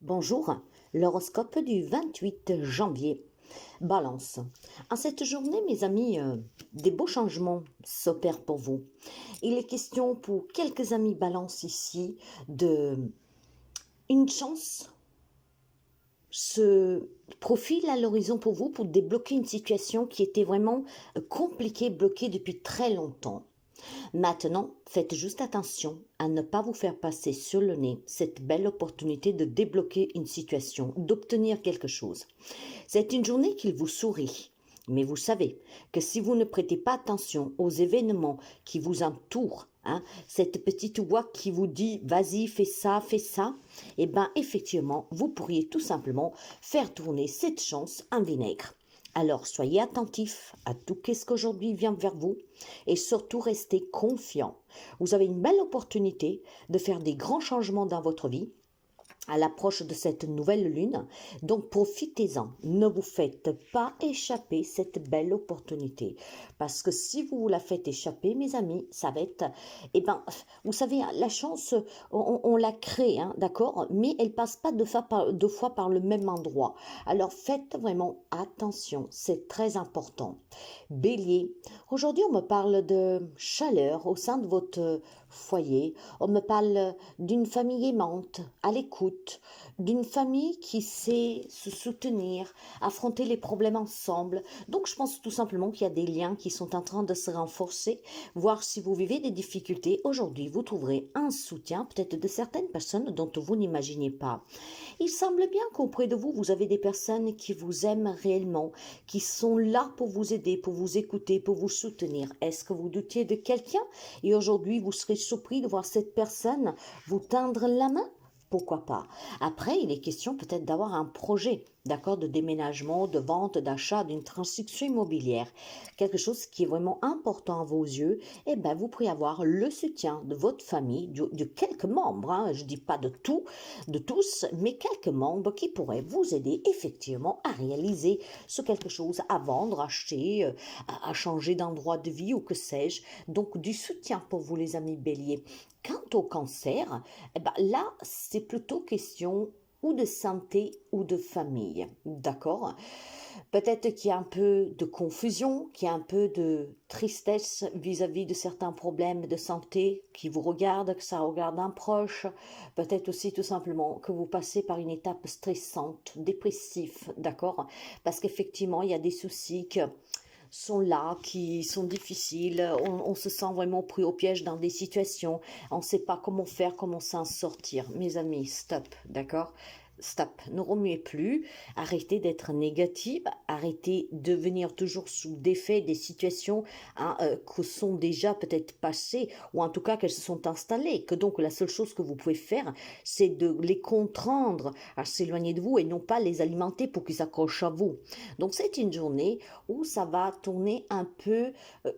Bonjour, l'horoscope du 28 janvier. Balance. En cette journée, mes amis, des beaux changements s'opèrent pour vous. Il est question pour quelques amis Balance ici de une chance se profile à l'horizon pour vous pour débloquer une situation qui était vraiment compliquée, bloquée depuis très longtemps. Maintenant, faites juste attention à ne pas vous faire passer sur le nez cette belle opportunité de débloquer une situation, d'obtenir quelque chose. C'est une journée qu'il vous sourit. Mais vous savez que si vous ne prêtez pas attention aux événements qui vous entourent, cette petite voix qui vous dit vas-y, fais ça, eh bien effectivement, vous pourriez tout simplement faire tourner cette chance en vinaigre. Alors soyez attentifs à tout ce qu'aujourd'hui vient vers vous et surtout restez confiants. Vous avez une belle opportunité de faire des grands changements dans votre vie à l'approche de cette nouvelle lune. Donc profitez-en, ne vous faites pas échapper cette belle opportunité. Parce que si vous vous la faites échapper, mes amis, ça va être, vous savez, la chance, on la crée, d'accord, mais elle passe pas deux fois par le même endroit. Alors faites vraiment attention, c'est très important. Bélier, aujourd'hui on me parle de chaleur au sein de votre foyer, on me parle d'une famille aimante, à l'écoute, d'une famille qui sait se soutenir, affronter les problèmes ensemble. Donc je pense tout simplement qu'il y a des liens qui sont en train de se renforcer, voir si vous vivez des difficultés. Aujourd'hui, vous trouverez un soutien peut-être de certaines personnes dont vous n'imaginez pas. Il semble bien qu'auprès de vous, vous avez des personnes qui vous aiment réellement, qui sont là pour vous aider, pour vous écouter, pour vous soutenir. Est-ce que vous doutiez de quelqu'un et aujourd'hui vous serez surpris de voir cette personne vous tendre la main? Pourquoi pas? Après, il est question peut-être d'avoir un projet, d'accord, de déménagement, de vente, d'achat, d'une transaction immobilière. Quelque chose qui est vraiment important à vos yeux. Eh bien, vous pourrez avoir le soutien de votre famille, de quelques membres, je ne dis pas de tout, de tous, mais quelques membres qui pourraient vous aider effectivement à réaliser ce quelque chose, à vendre, acheter, à changer d'endroit de vie ou que sais-je. Donc, du soutien pour vous, les amis béliers. Quant au cancer, là, c'est plutôt question ou de santé ou de famille, d'accord? Peut-être qu'il y a un peu de confusion, qu'il y a un peu de tristesse vis-à-vis de certains problèmes de santé qui vous regardent, que ça regarde un proche. Peut-être aussi tout simplement que vous passez par une étape stressante, dépressive, d'accord? Parce qu'effectivement, il y a des soucis que sont là, qui sont difficiles, on se sent vraiment pris au piège dans des situations, on ne sait pas comment faire, comment s'en sortir. Mes amis, stop, d'accord? Stop, ne remuez plus, arrêtez d'être négative, arrêtez de venir toujours sous l'effet des situations qui sont déjà peut-être passées, ou en tout cas qu'elles se sont installées, que donc la seule chose que vous pouvez faire, c'est de les contraindre à s'éloigner de vous et non pas les alimenter pour qu'ils s'accrochent à vous. Donc c'est une journée où ça va tourner un peu euh,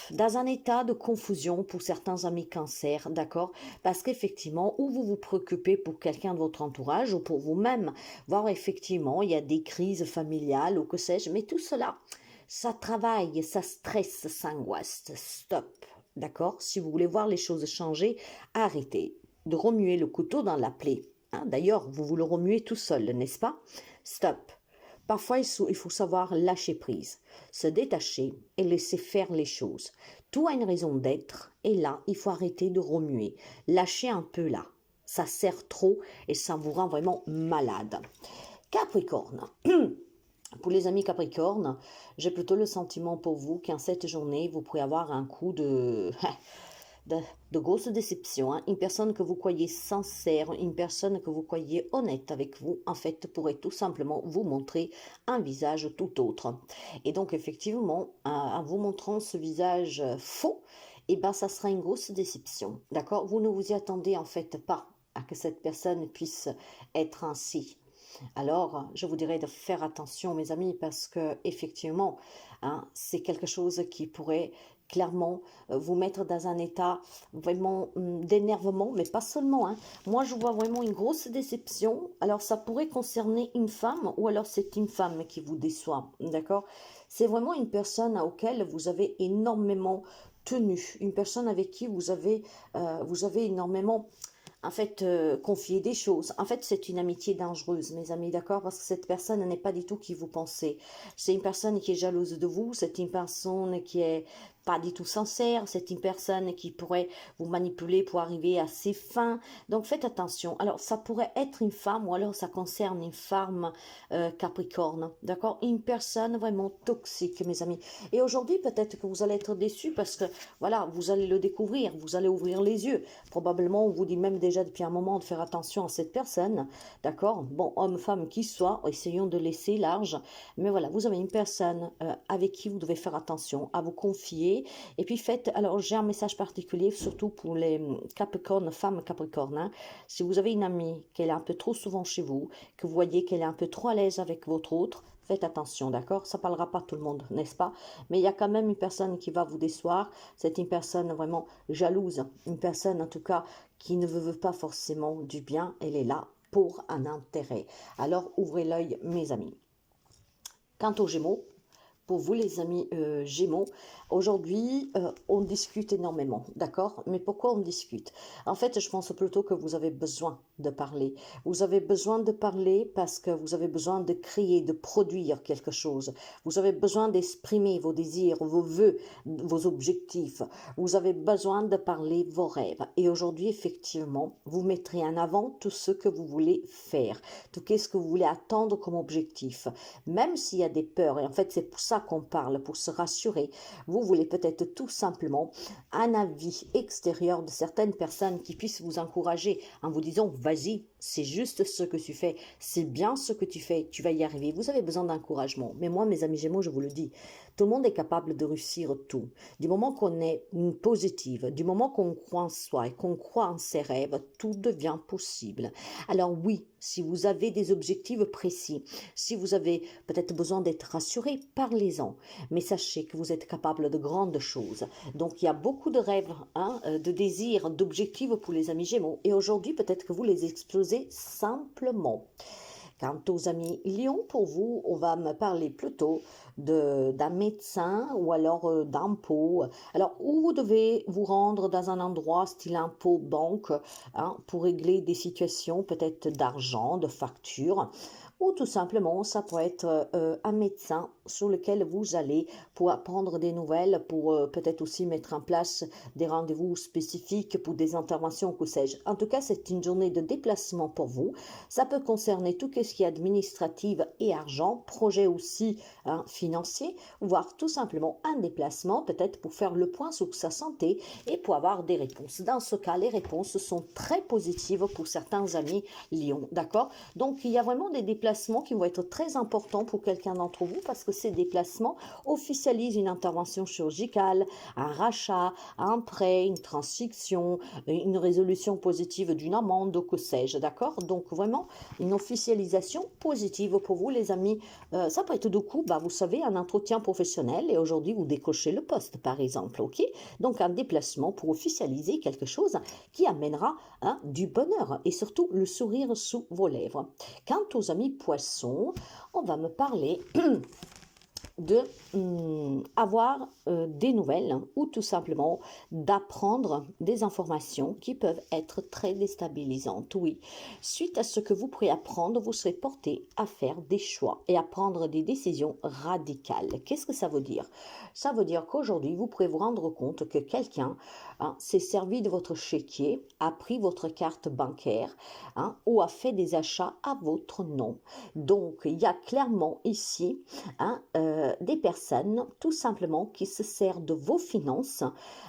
dans un état de confusion pour certains amis cancer, d'accord? Parce qu'effectivement, ou vous vous préoccupez pour quelqu'un de votre entourage ou pour vous-même, voir effectivement, il y a des crises familiales ou que sais-je, mais tout cela, ça travaille, ça stresse, ça angoisse. Stop, d'accord? Si vous voulez voir les choses changer, arrêtez de remuer le couteau dans la plaie. D'ailleurs, vous le remuez tout seul, n'est-ce pas? Stop. Parfois, il faut savoir lâcher prise, se détacher et laisser faire les choses. Tout a une raison d'être et là, il faut arrêter de remuer. Lâcher un peu là. Ça sert trop et ça vous rend vraiment malade. Capricorne. Pour les amis Capricorne, j'ai plutôt le sentiment pour vous qu'en cette journée, vous pourrez avoir un coup de, de grosses déceptions. Une personne que vous croyez sincère, une personne que vous croyez honnête avec vous, en fait, pourrait tout simplement vous montrer un visage tout autre. Et donc, effectivement, en vous montrant ce visage faux, ça sera une grosse déception. D'accord? Vous ne vous y attendez en fait pas à que cette personne puisse être ainsi. Alors, je vous dirais de faire attention, mes amis, parce que effectivement, c'est quelque chose qui pourrait clairement vous mettre dans un état vraiment d'énervement, mais pas seulement. Moi, je vois vraiment une grosse déception. Alors, ça pourrait concerner une femme ou alors c'est une femme qui vous déçoit, d'accord? C'est vraiment une personne auquel vous avez énormément tenu, une personne avec qui vous avez énormément en fait, confier des choses. En fait, c'est une amitié dangereuse, mes amis, d'accord? Parce que cette personne n'est pas du tout qui vous pensez. C'est une personne qui est jalouse de vous, c'est une personne qui est pas du tout sincère, c'est une personne qui pourrait vous manipuler pour arriver à ses fins. Donc faites attention. Alors ça pourrait être une femme ou alors ça concerne une femme Capricorne, d'accord? Une personne vraiment toxique, mes amis. Et aujourd'hui, peut-être que vous allez être déçus parce que, voilà, vous allez le découvrir, vous allez ouvrir les yeux. Probablement, on vous dit même déjà depuis un moment de faire attention à cette personne, d'accord? Bon, homme, femme, qui soit, essayons de laisser large. Mais voilà, vous avez une personne avec qui vous devez faire attention, à vous confier. Et puis faites, alors j'ai un message particulier, surtout pour les Capricornes, femmes Capricornes. Hein. Si vous avez une amie qui est un peu trop souvent chez vous, que vous voyez qu'elle est un peu trop à l'aise avec votre autre, faites attention, d'accord? Ça parlera pas tout le monde, n'est-ce pas? Mais il y a quand même une personne qui va vous décevoir. C'est une personne vraiment jalouse, une personne en tout cas qui ne veut pas forcément du bien. Elle est là pour un intérêt. Alors ouvrez l'œil, mes amis. Quant aux Gémeaux, pour vous les amis Gémeaux, aujourd'hui on discute énormément, d'accord? Mais pourquoi on discute? En fait, je pense plutôt que vous avez besoin de parler. Vous avez besoin de parler parce que vous avez besoin de créer, de produire quelque chose. Vous avez besoin d'exprimer vos désirs, vos vœux, vos objectifs. Vous avez besoin de parler vos rêves. Et aujourd'hui, effectivement, vous mettrez en avant tout ce que vous voulez faire, tout ce que vous voulez attendre comme objectif. Même s'il y a des peurs, et en fait, c'est pour ça qu'on parle, pour se rassurer. Vous voulez peut-être tout simplement un avis extérieur de certaines personnes qui puissent vous encourager en vous disant vas-y, c'est juste ce que tu fais, c'est bien ce que tu fais, tu vas y arriver. Vous avez besoin d'encouragement. Mais moi, mes amis Gémeaux, je vous le dis, tout le monde est capable de réussir tout. Du moment qu'on est positive, du moment qu'on croit en soi et qu'on croit en ses rêves, tout devient possible. Alors oui, si vous avez des objectifs précis, si vous avez peut-être besoin d'être rassuré, parlez-en. Mais sachez que vous êtes capable de grandes choses. Donc il y a beaucoup de rêves, hein, de désirs, d'objectifs pour les amis Gémeaux. Et aujourd'hui, peut-être que vous les explosez simplement. Quant aux amis Lion, pour vous, on va me parler plutôt d'un médecin ou alors d'impôt. Alors, où vous devez vous rendre dans un endroit style impôt, banque, hein, pour régler des situations peut-être d'argent, de facture, ou tout simplement, ça peut être un médecin sur lequel vous allez pour apprendre des nouvelles, pour peut-être aussi mettre en place des rendez-vous spécifiques pour des interventions, que sais-je. En tout cas, c'est une journée de déplacement pour vous. Ça peut concerner tout ce qui est administratif et argent, projet aussi hein, financier, voire tout simplement un déplacement, peut-être pour faire le point sur sa santé et pour avoir des réponses. Dans ce cas, les réponses sont très positives pour certains amis Lion, d'accord? Donc, il y a vraiment des déplacements qui vont être très importants pour quelqu'un d'entre vous parce que ces déplacements officialisent une intervention chirurgicale, un rachat, un prêt, une transaction, une résolution positive d'une amende, que sais-je, d'accord? Donc, vraiment, une officialisation positive pour vous, les amis. Ça peut être du coup, bah, vous savez, un entretien professionnel et aujourd'hui, vous décrochez le poste, par exemple, ok? Donc, un déplacement pour officialiser quelque chose qui amènera hein, du bonheur et surtout le sourire sous vos lèvres. Quant aux amis poissons, on va me parler de avoir des nouvelles hein, ou tout simplement d'apprendre des informations qui peuvent être très déstabilisantes. Oui, suite à ce que vous pourrez apprendre, vous serez porté à faire des choix et à prendre des décisions radicales. Qu'est-ce que ça veut dire? Ça veut dire qu'aujourd'hui, vous pourrez vous rendre compte que quelqu'un hein, s'est servi de votre chéquier, a pris votre carte bancaire hein, ou a fait des achats à votre nom. Donc, il y a clairement ici hein, des personnes tout simplement qui se servent de vos finances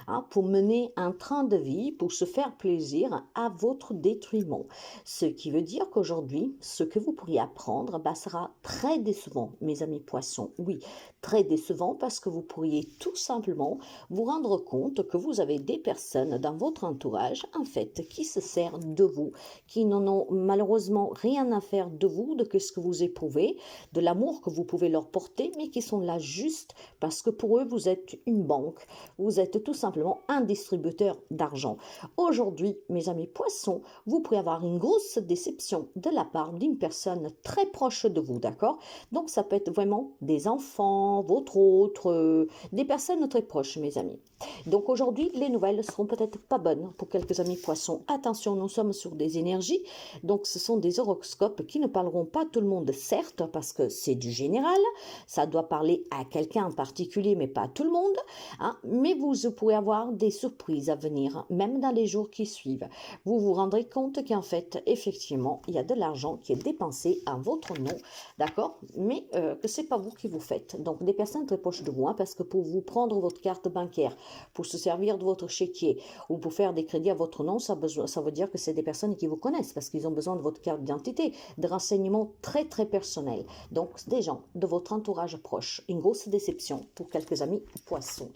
hein, pour mener un train de vie, pour se faire plaisir à votre détriment. Ce qui veut dire qu'aujourd'hui, ce que vous pourriez apprendre bah, sera très décevant, mes amis poissons. Oui, très décevant parce que vous pourriez tout simplement vous rendre compte que vous avez des personnes dans votre entourage, en fait, qui se servent de vous, qui n'en ont malheureusement rien à faire de vous, de ce que vous éprouvez, de l'amour que vous pouvez leur porter, mais qui sont là juste parce que pour eux, vous êtes une banque, vous êtes tout simplement un distributeur d'argent. Aujourd'hui, mes amis poissons, vous pourrez avoir une grosse déception de la part d'une personne très proche de vous, d'accord? Donc, ça peut être vraiment des enfants, votre autre, des personnes très proches, mes amis. Donc aujourd'hui, les nouvelles seront peut-être pas bonnes pour quelques amis poissons. Attention, nous sommes sur des énergies, donc ce sont des horoscopes qui ne parleront pas à tout le monde, certes, parce que c'est du général, ça doit parler à quelqu'un en particulier, mais pas à tout le monde, hein. Mais vous pourrez avoir des surprises à venir, même dans les jours qui suivent. Vous vous rendrez compte qu'en fait, effectivement, il y a de l'argent qui est dépensé à votre nom, d'accord, mais que c'est pas vous qui vous faites. Donc des personnes très proches de vous, hein, parce que pour vous prendre votre carte bancaire, pour se servir de votre chéquier ou pour faire des crédits à votre nom, ça veut dire que c'est des personnes qui vous connaissent parce qu'ils ont besoin de votre carte d'identité, de renseignements très très personnels. Donc des gens de votre entourage proche. Une grosse déception pour quelques amis poissons.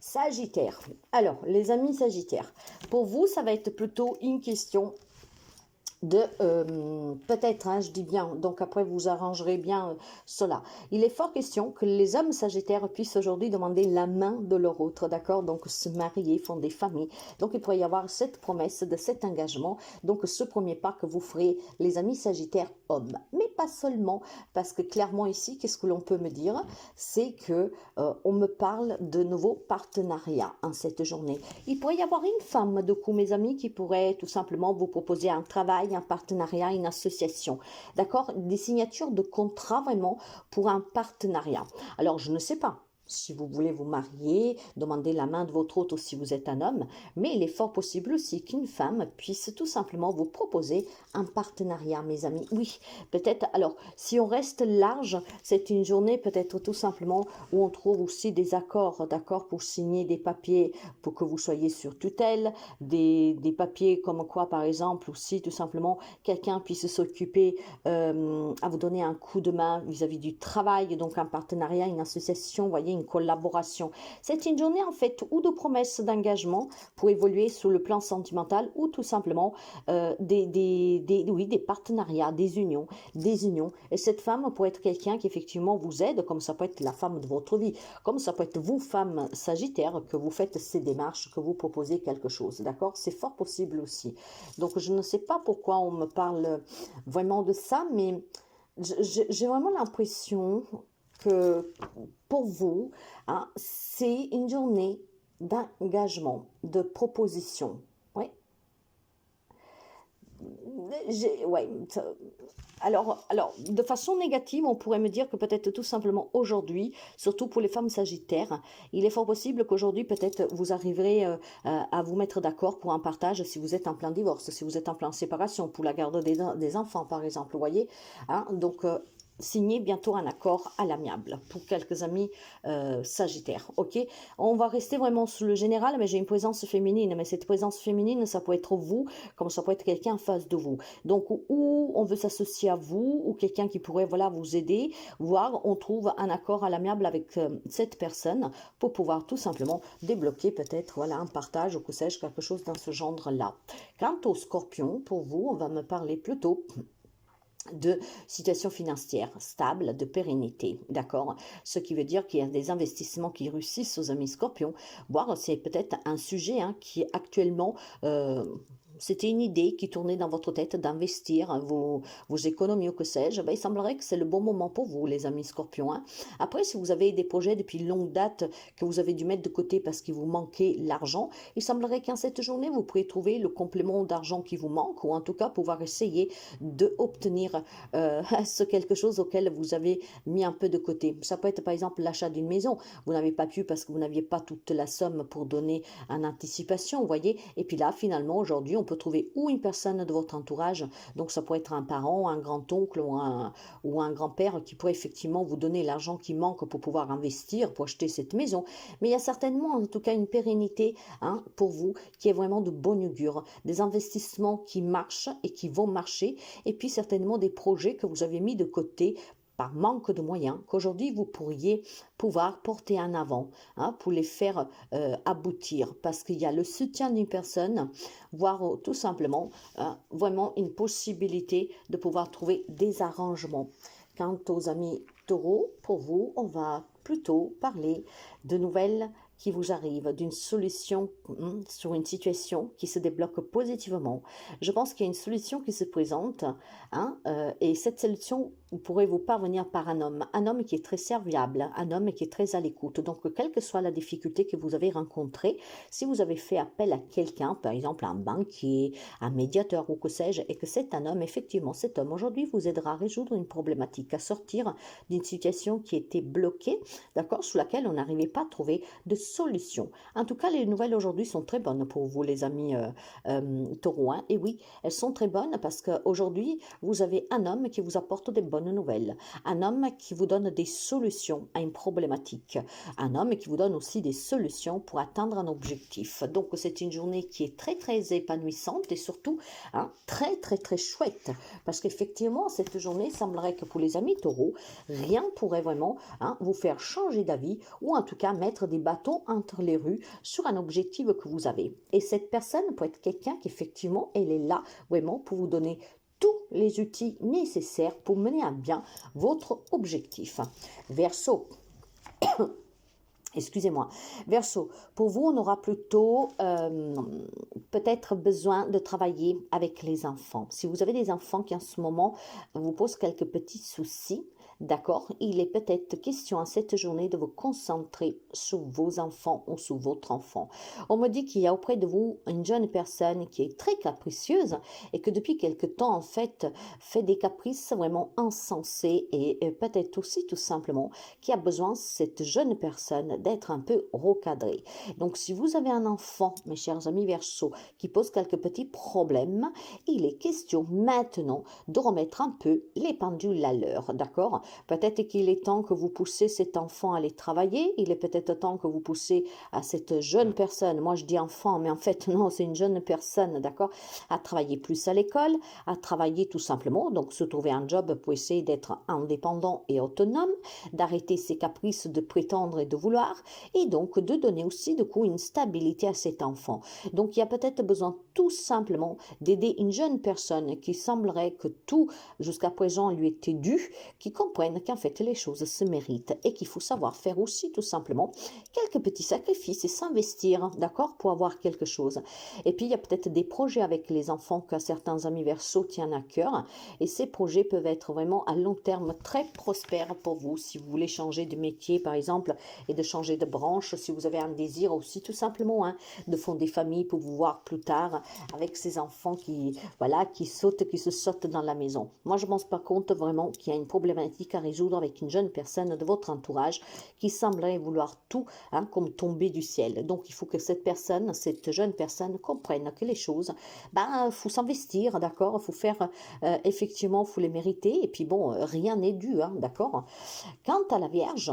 Sagittaire. Alors, les amis Sagittaires, pour vous, ça va être plutôt une question de peut-être, hein, je dis bien, donc après vous arrangerez bien cela. Il est fort question que les hommes sagittaires puissent aujourd'hui demander la main de leur autre, d'accord, donc se marier, fonder des familles. Donc il pourrait y avoir cette promesse de cet engagement, donc ce premier pas que vous ferez, les amis sagittaires hommes, mais pas seulement, parce que clairement ici, qu'est-ce que l'on peut me dire, c'est que on me parle de nouveaux partenariats en cette journée. Il pourrait y avoir une femme de coup, mes amis, qui pourrait tout simplement vous proposer un travail, un partenariat, une association, d'accord, des signatures de contrat vraiment pour un partenariat. Alors je ne sais pas si vous voulez vous marier, demandez la main de votre autre si vous êtes un homme, mais il est fort possible aussi qu'une femme puisse tout simplement vous proposer un partenariat, mes amis. Oui, peut-être, alors, si on reste large, c'est une journée peut-être tout simplement où on trouve aussi des accords, d'accord, pour signer des papiers pour que vous soyez sur tutelle, des papiers comme quoi, par exemple, aussi tout simplement, quelqu'un puisse s'occuper à vous donner un coup de main vis-à-vis du travail, donc un partenariat, une association, vous voyez, une collaboration. C'est une journée en fait ou de promesses d'engagement pour évoluer sur le plan sentimental ou tout simplement des partenariats, des unions. Et cette femme pourrait être quelqu'un qui effectivement vous aide, comme ça peut être la femme de votre vie, comme ça peut être vous, femme sagittaire, que vous faites ces démarches, que vous proposez quelque chose, d'accord? C'est fort possible aussi. Donc je ne sais pas pourquoi on me parle vraiment de ça, mais j'ai vraiment l'impression que pour vous, hein, c'est une journée d'engagement, de proposition. Oui. Ouais. Alors, de façon négative, on pourrait me dire que peut-être tout simplement aujourd'hui, surtout pour les femmes sagittaires, il est fort possible qu'aujourd'hui, peut-être, vous arriverez à vous mettre d'accord pour un partage si vous êtes en plein divorce, si vous êtes en plein séparation, pour la garde des enfants, par exemple, vous voyez. Hein, donc, signer bientôt un accord à l'amiable pour quelques amis sagittaires, ok? On va rester vraiment sur le général, mais j'ai une présence féminine, mais cette présence féminine, ça peut être vous, comme ça peut être quelqu'un en face de vous. Donc, ou on veut s'associer à vous, ou quelqu'un qui pourrait, voilà, vous aider, voire on trouve un accord à l'amiable avec cette personne pour pouvoir tout simplement débloquer peut-être, voilà, un partage, ou que sais-je, quelque chose dans ce genre-là. Quant au scorpion, pour vous, on va me parler plutôt de situation financière stable, de pérennité, d'accord? Ce qui veut dire qu'il y a des investissements qui réussissent aux amis scorpions, voire c'est peut-être un sujet hein, qui actuellement... c'était une idée qui tournait dans votre tête d'investir hein, vos économies ou que sais-je, ben, il semblerait que c'est le bon moment pour vous, les amis scorpions. Hein. Après, si vous avez des projets depuis longue date que vous avez dû mettre de côté parce qu'il vous manquait l'argent, il semblerait qu'en cette journée, vous pourriez trouver le complément d'argent qui vous manque ou en tout cas pouvoir essayer d'obtenir ce quelque chose auquel vous avez mis un peu de côté. Ça peut être par exemple l'achat d'une maison. Vous n'avez pas pu parce que vous n'aviez pas toute la somme pour donner en anticipation, vous voyez. Et puis là, finalement, aujourd'hui, on peut trouver ou une personne de votre entourage, donc ça pourrait être un parent, un grand-oncle ou un grand-père qui pourrait effectivement vous donner l'argent qui manque pour pouvoir investir, pour acheter cette maison. Mais il y a certainement en tout cas une pérennité hein, pour vous qui est vraiment de bon augure. Des investissements qui marchent et qui vont marcher et puis certainement des projets que vous avez mis de côté par manque de moyens, qu'aujourd'hui vous pourriez pouvoir porter en avant hein, pour les faire aboutir parce qu'il y a le soutien d'une personne, voire tout simplement vraiment une possibilité de pouvoir trouver des arrangements. Quant aux amis taureaux, pour vous, on va plutôt parler de nouvelles qui vous arrive, d'une solution sur une situation qui se débloque positivement. Je pense qu'il y a une solution qui se présente, et cette solution pourrait vous parvenir par un homme qui est très serviable, un homme qui est très à l'écoute. Donc, quelle que soit la difficulté que vous avez rencontrée, si vous avez fait appel à quelqu'un, par exemple un banquier, un médiateur ou que sais-je, et que c'est un homme, effectivement, cet homme aujourd'hui vous aidera à résoudre une problématique, à sortir d'une situation qui était bloquée, d'accord, sous laquelle on n'arrivait pas à trouver de solution. En tout cas, les nouvelles aujourd'hui sont très bonnes pour vous, les amis taureaux. Et oui, elles sont très bonnes parce qu'aujourd'hui, vous avez un homme qui vous apporte des bonnes nouvelles, un homme qui vous donne des solutions à une problématique, un homme qui vous donne aussi des solutions pour atteindre un objectif. Donc, c'est une journée qui est très, très épanouissante et surtout très, très, très chouette parce qu'effectivement, cette journée semblerait que pour les amis taureaux, rien pourrait vraiment vous faire changer d'avis ou en tout cas mettre des bâtons entre les roues sur un objectif que vous avez. Et cette personne peut être quelqu'un qui effectivement, elle est là vraiment pour vous donner tous les outils nécessaires pour mener à bien votre objectif. Verseau. Excusez-moi. Verseau, pour vous, on aura plutôt peut-être besoin de travailler avec les enfants. Si vous avez des enfants qui en ce moment vous posent quelques petits soucis, d'accord, il est peut-être question à cette journée de vous concentrer sur vos enfants ou sur votre enfant. On me dit qu'il y a auprès de vous une jeune personne qui est très capricieuse et que depuis quelque temps, en fait des caprices vraiment insensés et peut-être aussi tout simplement qui a besoin, cette jeune personne, d'être un peu recadrée. Donc, si vous avez un enfant, mes chers amis Verseau, qui pose quelques petits problèmes, il est question maintenant de remettre un peu les pendules à l'heure, d'accord? Peut-être qu'il est temps que vous poussez cet enfant à aller travailler, il est peut-être temps que vous poussez à cette jeune personne, moi je dis enfant, mais en fait non, c'est une jeune personne, d'accord, à travailler plus à l'école, à travailler tout simplement, donc se trouver un job pour essayer d'être indépendant et autonome, d'arrêter ses caprices de prétendre et de vouloir, et donc de donner aussi du coup une stabilité à cet enfant. Donc il y a peut-être besoin tout simplement d'aider une jeune personne qui semblerait que tout jusqu'à présent lui était dû, qui comprenne qu'en fait les choses se méritent et qu'il faut savoir faire aussi tout simplement quelques petits sacrifices et s'investir, d'accord, pour avoir quelque chose. Et puis il y a peut-être des projets avec les enfants que certains amis Verseau tiennent à cœur, et ces projets peuvent être vraiment à long terme très prospères pour vous si vous voulez changer de métier par exemple et de changer de branche, si vous avez un désir aussi tout simplement de fonder famille pour vous voir plus tard avec ces enfants qui voilà qui se sautent dans la maison. Moi je pense par contre vraiment qu'il y a une problématique à résoudre avec une jeune personne de votre entourage qui semblerait vouloir tout comme tomber du ciel. Donc il faut que cette personne, cette jeune personne comprenne que les choses, faut s'investir, d'accord, faut faire effectivement, faut les mériter et puis bon, rien n'est dû, d'accord. Quant à la Vierge,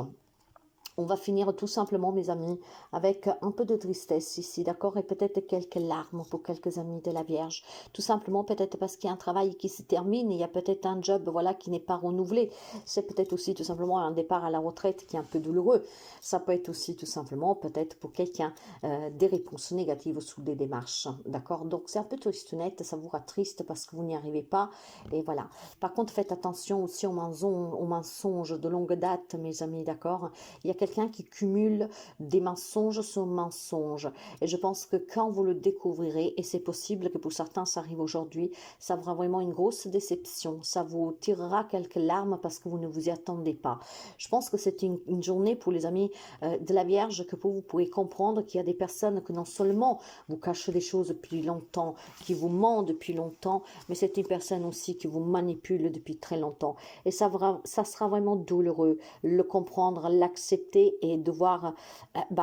on va finir tout simplement, mes amis, avec un peu de tristesse ici, d'accord? Et peut-être quelques larmes pour quelques amis de la Vierge. Tout simplement, peut-être parce qu'il y a un travail qui se termine, il y a peut-être un job, voilà, qui n'est pas renouvelé. C'est peut-être aussi tout simplement un départ à la retraite qui est un peu douloureux. Ça peut être aussi tout simplement, peut-être pour quelqu'un, des réponses négatives sous des démarches, d'accord? Donc, c'est un peu tristounette, ça vous rend triste parce que vous n'y arrivez pas. Et voilà. Par contre, faites attention aussi aux mensonges de longue date, mes amis, d'accord? Il y a quelqu'un qui cumule des mensonges sur mensonges. Et je pense que quand vous le découvrirez, et c'est possible que pour certains ça arrive aujourd'hui, ça fera vraiment une grosse déception. Ça vous tirera quelques larmes parce que vous ne vous y attendez pas. Je pense que c'est une journée pour les amis de la Vierge que vous pourrez comprendre qu'il y a des personnes que non seulement vous cachent des choses depuis longtemps, qui vous mentent depuis longtemps, mais c'est une personne aussi qui vous manipule depuis très longtemps. Et ça sera vraiment douloureux, le comprendre, l'accepter et devoir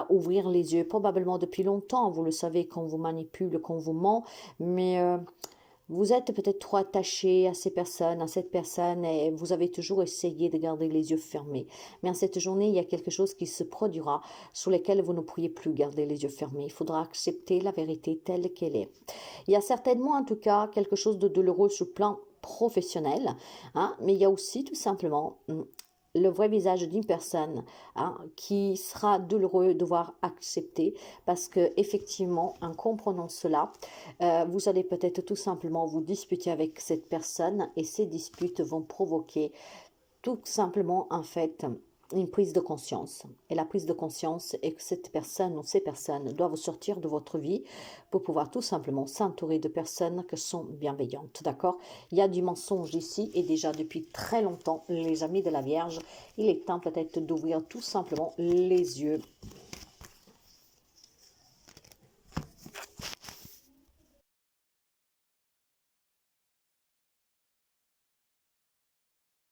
ouvrir les yeux, probablement depuis longtemps, vous le savez, qu'on vous manipule, qu'on vous ment, mais vous êtes peut-être trop attaché à ces personnes, à cette personne, et vous avez toujours essayé de garder les yeux fermés. Mais en cette journée, il y a quelque chose qui se produira sur lequel vous ne pourriez plus garder les yeux fermés. Il faudra accepter la vérité telle qu'elle est. Il y a certainement, en tout cas, quelque chose de douloureux sur le plan professionnel, mais il y a aussi tout simplement le vrai visage d'une personne qui sera douloureux de devoir accepter parce que effectivement en comprenant cela vous allez peut-être tout simplement vous disputer avec cette personne et ces disputes vont provoquer tout simplement en fait une prise de conscience. Et la prise de conscience est que cette personne ou ces personnes doivent sortir de votre vie pour pouvoir tout simplement s'entourer de personnes qui sont bienveillantes, d'accord? Il y a du mensonge ici et déjà depuis très longtemps, les amis de la Vierge, il est temps peut-être d'ouvrir tout simplement les yeux